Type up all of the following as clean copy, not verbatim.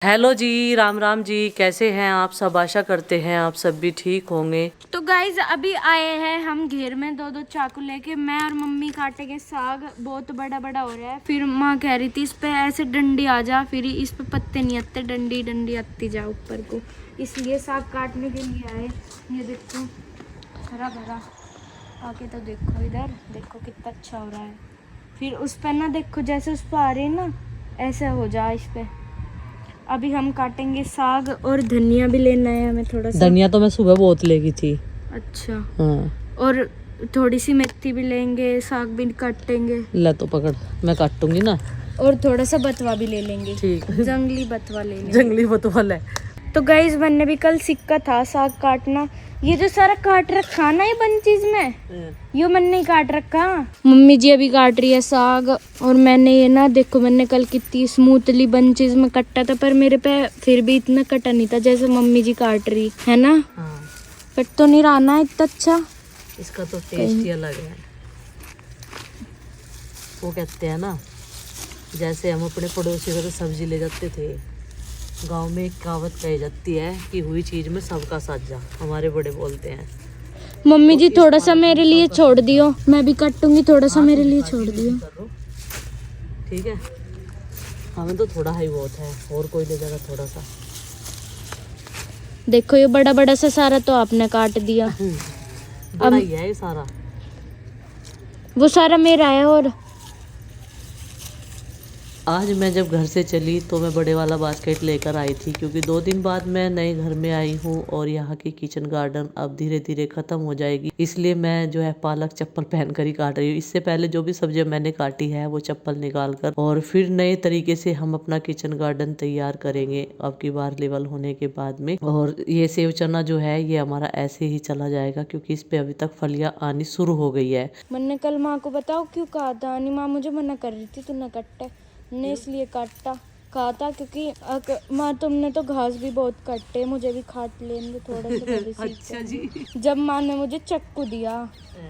Hello जी, राम राम जी। कैसे हैं आप सब? आशा करते हैं आप सब भी ठीक होंगे। तो गाइज अभी आए हैं हम घेर में दो दो चाकू लेके। मैं और मम्मी काटेंगे साग। बहुत बड़ा बड़ा हो रहा है। फिर माँ कह रही थी इस पे ऐसे डंडी आ जा, फिर इस पे पत्ते नहीं आते, डंडी डंडी आती जा ऊपर को, इसलिए साग काटने के लिए आए। ये देखो हरा भरा, आके तो देखो, इधर देखो कितना अच्छा हो रहा है। फिर उस पर ना देखो, जैसे उस पर आ रही है ना, ऐसा हो जा इस पे। अभी हम काटेंगे साग और धनिया भी लेना है हमें थोड़ा सा। धनिया तो मैं सुबह बहुत लेगी थी। अच्छा। हाँ, और थोड़ी सी मेथी भी लेंगे, साग भी काटेंगे। ले तो पकड़, मैं काटूंगी ना। और थोड़ा सा बथवा भी ले लेंगे। ठीक। जंगली बथवा ले लेंगे। जंगली बतुअल है। तो गाइस मैंने भी कल सीखा था साग काटना। ये जो सारा काट रखा ना ये बन चीज में, ये मैंने नहीं काट रखा। मम्मी जी अभी काट रही है साग, और मैंने ये ना देखो, मैंने कल कितनी स्मूथली बन चीज में कटा था, पर मेरे पे फिर भी इतना कटा नहीं था जैसे मम्मी जी काट रही है ना। हाँ, कट तो नहीं रहा ना इतना अच्छा। इसका तो टेस्ट ही अलग है। वो कहते हैं ना, जैसे हम अपने पड़ोसी को तो सब्जी ले जाते थे, गांव में एक कहावत कही जाती है कि हुई चीज में सबका साझा, हमारे बड़े बोलते हैं। मम्मी जी थोड़ा सा मेरे लिए छोड़ दियो, मैं भी काटूंगी। थोड़ा सा मेरे लिए छोड़ दियो। ठीक है, हमें तो थोड़ा ही बहुत है, और कोई ले जाएगा थोड़ा सा। देखो ये बड़ा बड़ा सा सारा तो आपने काट दिया। बड़ा ही है ये सारा। वो सारा मेरा है। और आज मैं जब घर से चली तो मैं बड़े वाला बास्केट लेकर आई थी, क्योंकि 2 दिन बाद मैं नए घर में आई हूँ और यहाँ की किचन गार्डन अब धीरे धीरे खत्म हो जाएगी। इसलिए मैं जो है पालक चप्पल पहन कर ही काट रही हूँ। इससे पहले जो भी सब्जियां मैंने काटी है वो चप्पल निकाल कर, और फिर नए तरीके से हम अपना किचन गार्डन तैयार करेंगे अब की बार लेवल होने के बाद में। और ये सेव चना जो है ये हमारा ऐसे ही चला जाएगा, क्योंकि इस पे अभी तक फलियां आनी शुरू हो गई है। मैंने कल माँ को बताओ क्यों कहा था, नहीं माँ मुझे मना कर रही थी तू न कट्टे, ने इसलिए काटा कहा था क्योंकि माँ तुमने तो घास भी बहुत काटे, मुझे भी काट लेंगे थोड़ा सा थोड़ी सी। अच्छा जी। जब माँ ने मुझे चक्कू दिया,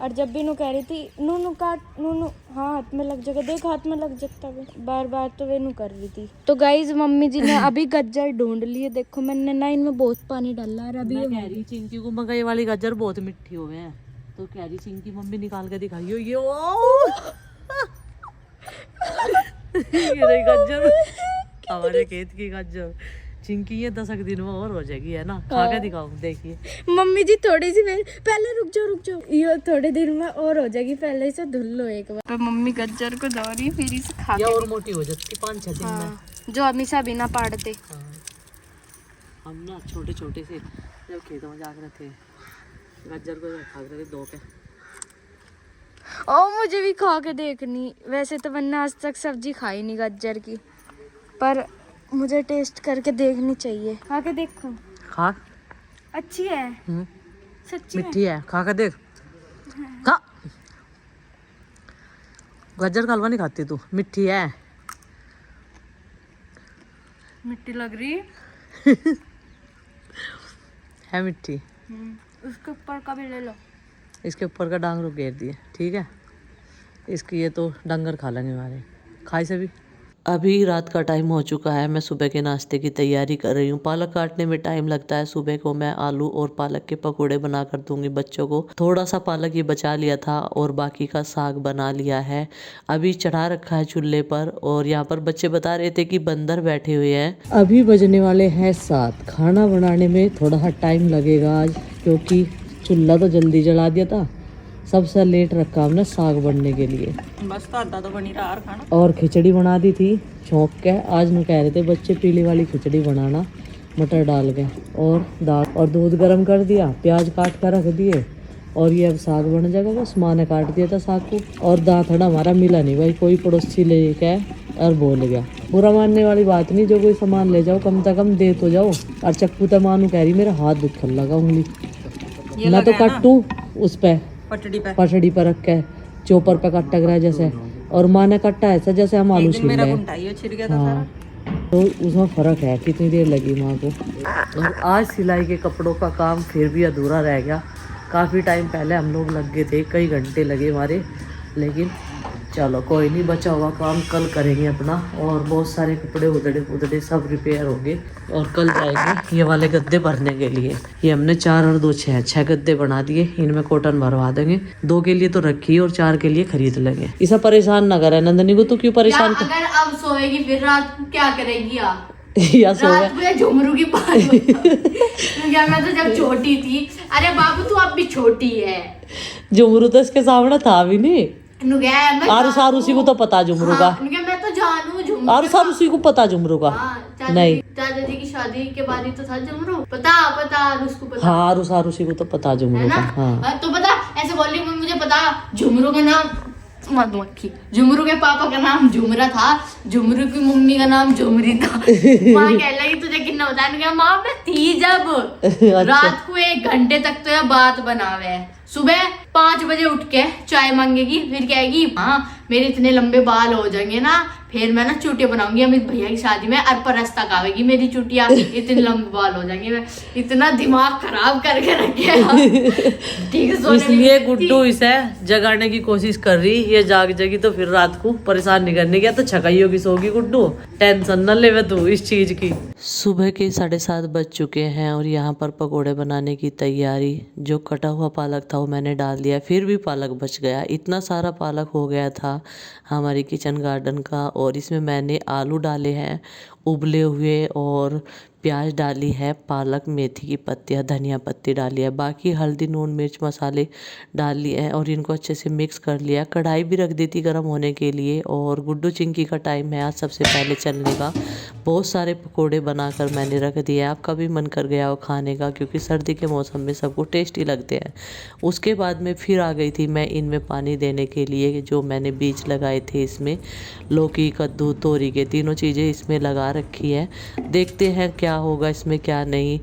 और जब भी नू कह रही थी नू नू काट, नू नू हाँ हाथ में लग जाएगा, देख हाथ में लग जाता है, बार बार तो वे नू कर रही थी। तो गाइज मम्मी जी ने अभी गाजर ढूंढ लिए। देखो मैंने ना इनमें बहुत पानी डाला है अभी। मैं कह रही चिंकी को मगर ये वाली गाजर बहुत मिठी हो गए हैं, तो कह रही चिंकी मम्मी निकाल के दिखाइयो ये। ओ ये रही गाजर, हमारे खेत की गाजर। चिंकी ये 10 दिन में और हो जाएगी, है ना? खा के दिखाओ, देखिए। मम्मी जी थोड़ी सी पहले रुक जाओ, ये थोड़े दिन में और हो जाएगी, पहले इसे धुल लो एक बार। तो मम्मी गाजर को धो रही, फिर इसे खा ये के और मोटी हो जाती 5-6 दिन में। जो हमेशा बिना पाड़ते। हाँ। हम ना छोटे छोटे से जब खेतों में जाकर थे, गाजर को खा रहे थे 2 के। ओ मुझे भी खा के देखनी। वैसे तो मैंने आज तक सब्जी खाई नहीं गाजर की, पर मुझे टेस्ट करके देखनी चाहिए। खा के देखो। खा। अच्छी है सच्ची में। मिठी है, खा के देख। खा। गाजर का हलवा नहीं खाती तू? मिठी है। मिट्टी लग रही है मिठी। उसके ऊपर का भी ले लो। इसके ऊपर का डांग रुक घेर दिए, ठीक है। इसकी ये तो डंगर खा लेंगे हमारे। खाई सभी। अभी रात का टाइम हो चुका है, मैं सुबह के नाश्ते की तैयारी कर रही हूँ। पालक काटने में टाइम लगता है। सुबह को मैं आलू और पालक के पकोड़े बना कर दूंगी बच्चों को। थोड़ा सा पालक ये बचा लिया था और बाकी का साग बना लिया है। अभी चढ़ा रखा है चूल्हे पर, और यहाँ पर बच्चे बता रहे थे कि बंदर बैठे हुए हैं। अभी बजने वाले हैं 7। खाना बनाने में थोड़ा सा टाइम लगेगा आज, क्योंकि चूल्हा तो जल्दी जला दिया था। सबसे लेट रखा हमने साग बनने के लिए। बस तो आधा तो बनी रहा खाना। और खिचड़ी बना दी थी छौंक के। आज मैं कह रहे थे बच्चे पीली वाली खिचड़ी बनाना मटर डाल के, और दाल और दूध गर्म कर दिया, प्याज काट कर रख दिए, और ये अब साग बन जाएगा। बस माँ ने काट दिया था साग को। और दांतड़ा हमारा मिला नहीं भाई, कोई पड़ोसी ले के और बोल गया। बुरा मानने वाली बात नहीं, जो कोई सामान ले जाओ कम से कम दे तो जाओ। और चक्कू तो मानू कह रही मेरा हाथ दुखने लगा, उंगली मैं तो कट्टू उस पे पटड़ी पर रख के चोपर पे कट रहा है जैसे, और माँ ने कट्टा ऐसा जैसे हम आलू छील रहे हैं। हाँ, तो उसमें फर्क है। कितनी देर लगी माँ को। और आज सिलाई के कपड़ों का काम फिर भी अधूरा रह गया। काफ़ी टाइम पहले हम लोग लग गए थे, कई घंटे लगे हमारे, लेकिन चलो कोई नहीं, बचा हुआ काम कल करेंगे अपना। और बहुत सारे कपड़े उधड़े उधड़े सब रिपेयर होंगे और कल जाएंगे ये वाले गद्दे भरने के लिए। ये हमने 4 और 2 6 गद्दे बना दिए, इनमें कॉटन भरवा देंगे। 2 के लिए तो रखी और 4 के लिए खरीद लेंगे। इसे परेशान ना करे नंदनी को, तो क्यों परेशान कर? अगर अब सोएगी फिर रात को क्या करेगी आप? या सोया रात को झुमरू की बात क्या, मैं तो जब छोटी थी, अरे बाबू तू अब भी छोटी है। झुमरू तो इसके सामने था भी नहीं। आरू सारूसी को तो पता झुमरू का। मैं तो जानू झुमरू। आरू सारूसी को पता झुमरू का। नहीं, दादाजी की शादी के बाद ही तो था झुमरू। पता उसको पता। हाँ, आरू सारूसी को तो पता झुमरू का। हाँ तो पता ऐसे बोल रही मुझे पता झुमरू का नाम मधुमक्खी, झुमरू के पापा का नाम झुमरा था, झुमरू की मम्मी का नाम झुमरी था। माँ कह लगी तुझे कितना बताया? मैंने कहा माँ मैं थी जब। रात को 1 घंटे तक तो यह बात बनावे है। सुबह 5 बजे उठ के चाय मांगेगी, फिर कहेगी हाँ मेरे इतने लंबे बाल हो जाएंगे ना, फिर मैं ना चुटिया बनाऊंगी अमित भैया की शादी में। और परस्ता खावेगी मेरी चुटिया, इतने लंबे बाल हो जाएंगे। मैं इतना दिमाग खराब करके रखे ठीक है। इसलिए गुड्डू इसे जगाने की कोशिश कर रही, ये जाग जाएगी तो फिर रात को परेशान नहीं करने की। तो छकाई होगी सोगी गुड्डू, टेंशन न ले तू इस चीज की। सुबह के 7:30 बज चुके हैं और यहाँ पर पकोड़े बनाने की तैयारी। जो कटा हुआ पालक था वो मैंने डाल दिया, फिर भी पालक बच गया। इतना सारा पालक हो गया था हमारी किचन गार्डन का। और इसमें मैंने आलू डाले हैं उबले हुए, और प्याज डाली है, पालक, मेथी की पत्तियाँ, धनिया पत्ती डाली है, बाकी हल्दी नून मिर्च मसाले डाल लिए हैं और इनको अच्छे से मिक्स कर लिया। कढ़ाई भी रख दी थी गर्म होने के लिए। और गुड्डू चिंकी का टाइम है आज सबसे पहले चलने का। बहुत सारे पकोड़े बनाकर मैंने रख दिए। आपका भी मन कर गया हो खाने का, क्योंकि सर्दी के मौसम में सबको टेस्टी लगते हैं। उसके बाद में फिर आ गई थी मैं इनमें पानी देने के लिए। जो मैंने बीज लगाए थे इसमें, लौकी, कद्दू, तोरी के, तीनों चीज़ें इसमें लगा रखी है। देखते हैं क्या होगा इसमें क्या नहीं।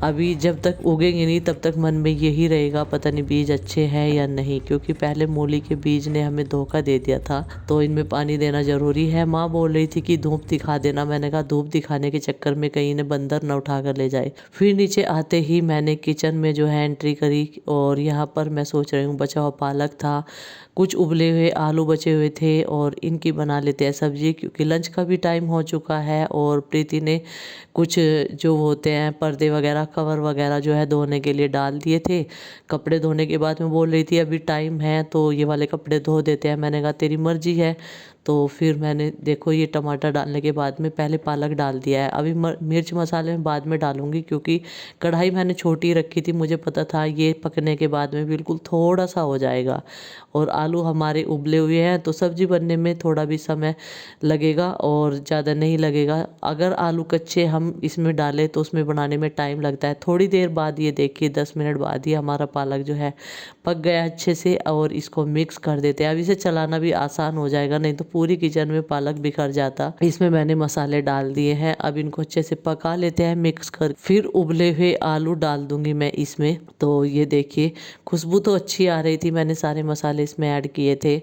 अभी जब तक उगेंगे नहीं तब तक मन में यही रहेगा पता नहीं बीज अच्छे हैं या नहीं, क्योंकि पहले मूली के बीज ने हमें धोखा दे दिया था। तो इनमें पानी देना ज़रूरी है। माँ बोल रही थी कि धूप दिखा देना, मैंने कहा धूप दिखाने के चक्कर में कहीं ने बंदर न उठा कर ले जाए। फिर नीचे आते ही मैंने किचन में जो है एंट्री करी, और यहाँ पर मैं सोच रही हूँ बचा हुआ पालक था, कुछ उबले हुए आलू बचे हुए थे, और इनकी बना लेते हैं सब्जी, क्योंकि लंच का भी टाइम हो चुका है। और प्रीति ने कुछ जो होते हैं पर्दे वगैरह, कवर वगैरह जो है धोने के लिए डाल दिए थे। कपड़े धोने के बाद में बोल रही थी अभी टाइम है तो ये वाले कपड़े धो देते हैं। मैंने कहा तेरी मर्जी है। तो फिर मैंने देखो ये टमाटर डालने के बाद में पहले पालक डाल दिया है। अभी मिर्च मसाले में बाद में डालूंगी, क्योंकि कढ़ाई मैंने छोटी रखी थी, मुझे पता था ये पकने के बाद में बिल्कुल थोड़ा सा हो जाएगा। और आलू हमारे उबले हुए हैं तो सब्जी बनने में थोड़ा भी समय लगेगा और ज़्यादा नहीं लगेगा। अगर आलू कच्चे हम इसमें डालें तो उसमें बनाने में टाइम लगता है। थोड़ी देर बाद ये देखिए 10 मिनट बाद ही हमारा पालक जो है पक गया अच्छे से। और इसको मिक्स कर देते हैं। अब इसे चलाना भी आसान हो जाएगा, नहीं तो पूरी किचन में पालक बिखर जाता। इसमें मैंने मसाले डाल दिए हैं। अब इनको अच्छे से पका लेते हैं मिक्स कर, फिर उबले हुए आलू डाल दूंगी मैं इसमें। तो ये देखिए खुशबू तो अच्छी आ रही थी, मैंने सारे मसाले इसमें ऐड किए थे।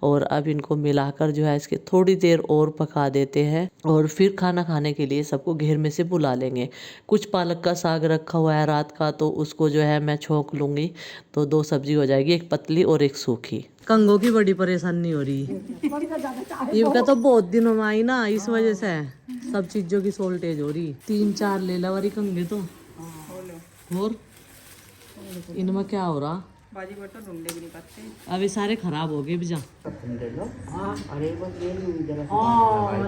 और अब इनको मिलाकर जो है इसके थोड़ी देर और पका देते हैं, और फिर खाना खाने के लिए सबको घेर में से बुला लेंगे। कुछ पालक का साग रखा हुआ है रात का, तो उसको जो है मैं छोंक लूँगी, तो 2 सब्जी हो जाएगी, एक पतली और एक सूखी। कंगों की बड़ी परेशानी हो रही है। इनका तो बहुत दिनों में आई ना, इस वजह से सब चीजों की शॉर्टेज हो रही। 3-4 ले ला वाली कंगे तो। और इनमें क्या हो रहा? बाजी पर तो ढूंढे भी नहीं पाते। अभी सारे खराब हो गए बिजा।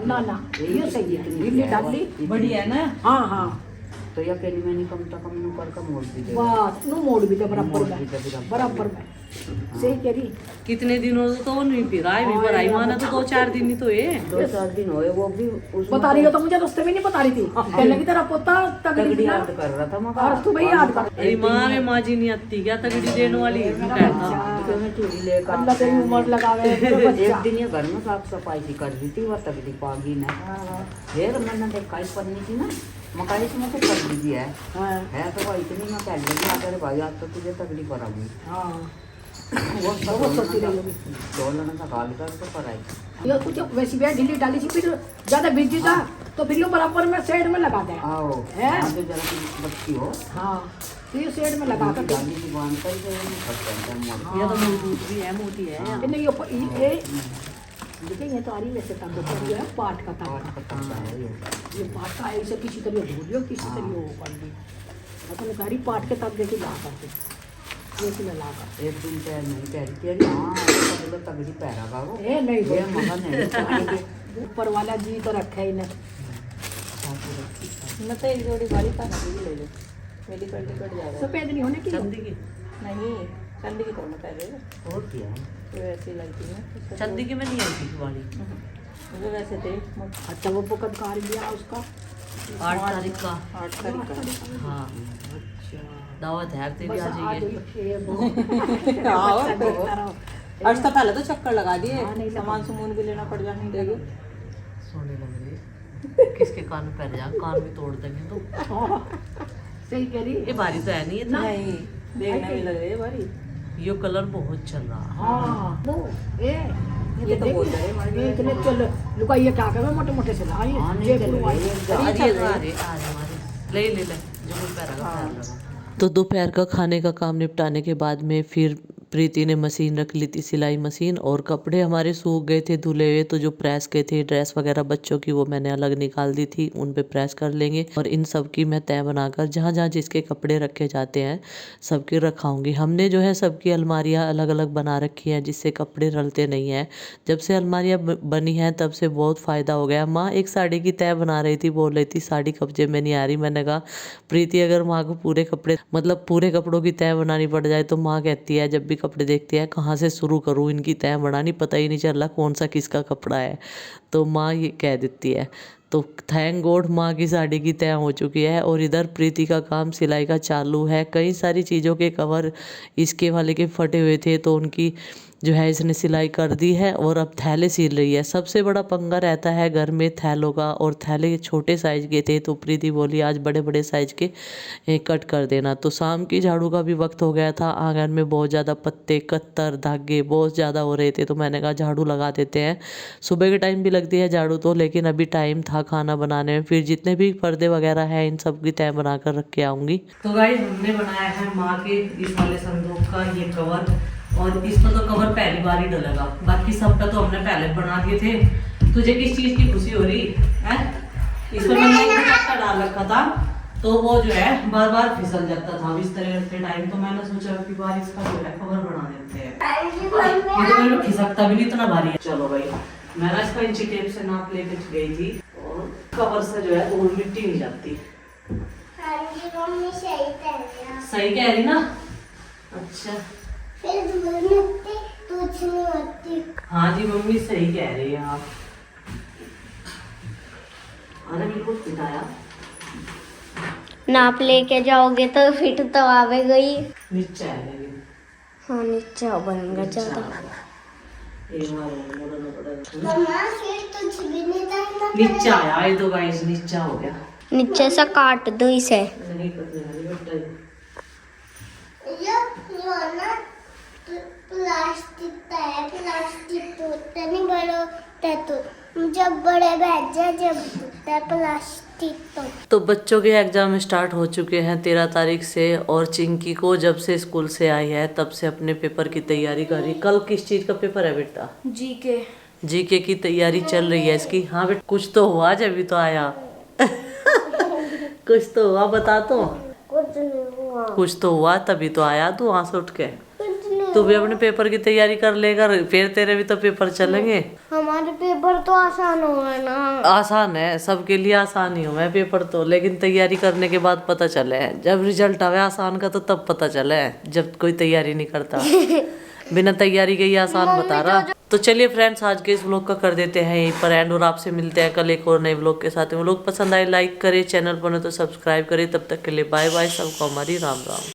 ना ना ये सही है, ढीली डाली बढ़िया है ना। हाँ हाँ तो या केली मैंने कम तो कम नु कर मोड़ भी दे बस नु मोड़ भी दे बराबर में सही कह रही। कितने दिनों से तो नहीं पी रहा है, भी भराई माना तो 2-4 दिन ही तो है। 2-4 दिन होए, वो भी उस बता रही हो तो मुझे रास्ते में नहीं बता रही थी। कहने की तेरा पोता तगड़ी याद कर रहा था मगर और तू भाई याद कर। अरे माँ में माँ जी नहीं आती क्या तगड़ी देने वाली कहना। तो मैं चूड़ी लेकर अल्लाह तेरी उम्र लगावे। एक दिन ये घर में साफ सफाई की कर दी थी, वो तगड़ी पागी ना। फिर मैंने देखा ही पन्नी थी ना, मकाई से मुझे कर दी है तो वो इतनी मैं कह लगी अगर भाई आज तो तुझे तगड़ी पड़ाऊंगी। वो सोचती रही होगी डॉलर का गाल कर तो पड़ाई ये कुछ वैसी भी ढीली डाली थी, फिर ज्यादा बिजी था तो फिर ये बराबर में शेड में लगा दे। आओ है आगे जरा की बच्ची हो। हाँ तो ये शेड में लगा कर डाली की बांध कर ये फट जाता है। ये तो मजबूत भी है, मोटी है। नहीं ये देखिए ये तो आ रही वैसे तब तो ये है पाट का ताका ये पाट का ऐसे किसी तरह धो लियो किसी तरह वो कर दी अपने सारी पाट के तब देखी ला करके ये से ला कर एक दिन पैर नहीं पैर के हां तो तगड़ी पैरा का वो ए नहीं ये मगर नहीं ऊपर वाला जी तो रखा ही ना मैं तो एक जोड़ी वाली पहना के ले ले मेरी पल्टी कट जाएगा सफेद नहीं होने की चंदी की नहीं चंदी की तो मैं पहले और क्या ये वैसी लगती है चंदी की में नहीं आई वाली मुझे वैसे थे अच्छा वो कब कार लिया उसका 8 तारीख का 8 तारीख का हाँ अच्छा दावत है तेरी आ जाइए अर्श का पहले तो चक्कर लगा दिए सामान सुमून भी लेना पड़ जाने देगी सोने लग रही किसके कान पे जा कान भी तोड़ देंगे तो सही कह रही ये बारी तो है नहीं इतना नहीं देखने में लग रही है भारी ये कलर बहुत चल रहा हाँ वो ये तो बोल रहे हैं ये इतने चल लुका ये क्या कर मोटे मोटे से लाई ये ले ले ले जो कोई पैरा का पैर लगा तो दोपहर का खाने का काम निपटाने के बाद में फिर प्रीति ने मशीन रख ली थी, सिलाई मशीन, और कपड़े हमारे सूख गए थे धुले हुए, तो जो प्रेस के थे ड्रेस वगैरह बच्चों की वो मैंने अलग निकाल दी थी, उन पे प्रेस कर लेंगे। और इन सब की मैं तय बनाकर जहाँ जहाँ जिसके कपड़े रखे जाते हैं सबके रखाऊंगी। हमने जो है सबकी अलमारियाँ अलग अलग बना रखी हैं जिससे कपड़े रलते नहीं हैं। जब से अलमारियाँ बनी हैं तब से बहुत फ़ायदा हो गया। माँ एक साड़ी की तय बना रही थी, बोल रही थी साड़ी कब्जे में नहीं आ रही। मैंने कहा प्रीति अगर माँ को पूरे कपड़े मतलब पूरे कपड़ों की तय बनानी पड़ जाए तो माँ कहती है जब भी कपड़े देखते हैं कहाँ से शुरू करूँ इनकी तय बनानी, पता ही नहीं चल रहा कौन सा किसका कपड़ा है। तो माँ ये कह देती है। तो थैंक गॉड माँ की साड़ी की तय हो चुकी है। और इधर प्रीति का काम सिलाई का चालू है। कई सारी चीज़ों के कवर इसके वाले के फटे हुए थे तो उनकी जो है इसने सिलाई कर दी है और अब थैले सिल रही है। सबसे बड़ा पंगा रहता है घर में थैलों का, और थैले छोटे साइज के थे तो प्रीति बोली आज बड़े बड़े साइज के कट कर देना। तो शाम की झाड़ू का भी वक्त हो गया था। आंगन में बहुत ज़्यादा पत्ते कत्तर धागे बहुत ज़्यादा हो रहे थे तो मैंने कहा झाड़ू लगा देते हैं। सुबह के टाइम भी लगती है झाड़ू तो, लेकिन अभी टाइम था खाना बनाने में। फिर जितने भी पर्दे वगैरह हैं इन सब की तय बना कर रख के आऊँगी। तो गाइस हमने बनाया है माँ के इस वाले संदूक का ये कवर, और इसमें तो कवर पहली बार ही डलेगा, बाकी सबका तो हमने पहले बना दिए थे। तुझे किस चीज की खुशी हो रही है? इसमें मैंने एक पत्ता डाल रखा था तो वो जो है बार बार फिसल जाता था इस तरह करते टाइम, तो मैंने सोचा कि बार इसका जो है कवर बना देते हैं। ये तो मेरे को खिसकता भी नहीं इतना भारी है। चलो भाई मैंने इसका इंची टेप से नाप लेके गई थी और कवर से जो है धूल मिट्टी नहीं जाती। सही कह रही ना? अच्छा हाँ जी मम्मी सही कह रही है आप। अरे बिल्कुल पिटाया नाप लेके जाओगे तो फिट तो आवे गई। नीचे है लेकिन हाँ नीचा बनेगा ज्यादा। एक बार मोड़ना पड़ेगा। नीचे आया ये तो गाइस नीचा हो गया। नीचे से काट दो इसे। नहीं पता प्लास्टिक तो नहीं बड़ो तो जब बड़े भेजा जब प्लास्टिक तो बच्चों के एग्ज़ाम स्टार्ट हो चुके हैं 13 तारीख से, और चिंकी को जब से स्कूल से आई है तब से अपने पेपर की तैयारी कर रही। कल किस चीज़ का पेपर है बेटा? जीके की तैयारी चल रही है इसकी। हाँ बेटा कुछ तो हुआ जब भी तो आया कुछ तो हुआ बता तो। कुछ नहीं हुआ। कुछ तो हुआ तभी तो आया तू वहाँ से उठ के। तू भी अपने पेपर की तैयारी कर लेगा, फिर तेरे भी तो पेपर चलेंगे। हमारे पेपर तो आसान हो है ना। आसान है, सबके लिए आसान ही हुआ है पेपर तो, लेकिन तैयारी करने के बाद पता चले है। जब रिजल्ट आवे आसान का तो तब पता चले है, जब कोई तैयारी नहीं करता बिना तैयारी के ही आसान बता रहा। तो चलिए फ्रेंड्स आज के इस व्लॉग का कर देते हैं यहीं पर एंड, और आपसे मिलते हैं कल एक और नए व्लॉग के साथ। व्लॉग पसंद आए लाइक करें, चैनल पर तो सब्सक्राइब करें। तब तक के लिए बाय बाय, सबको हमारी राम राम।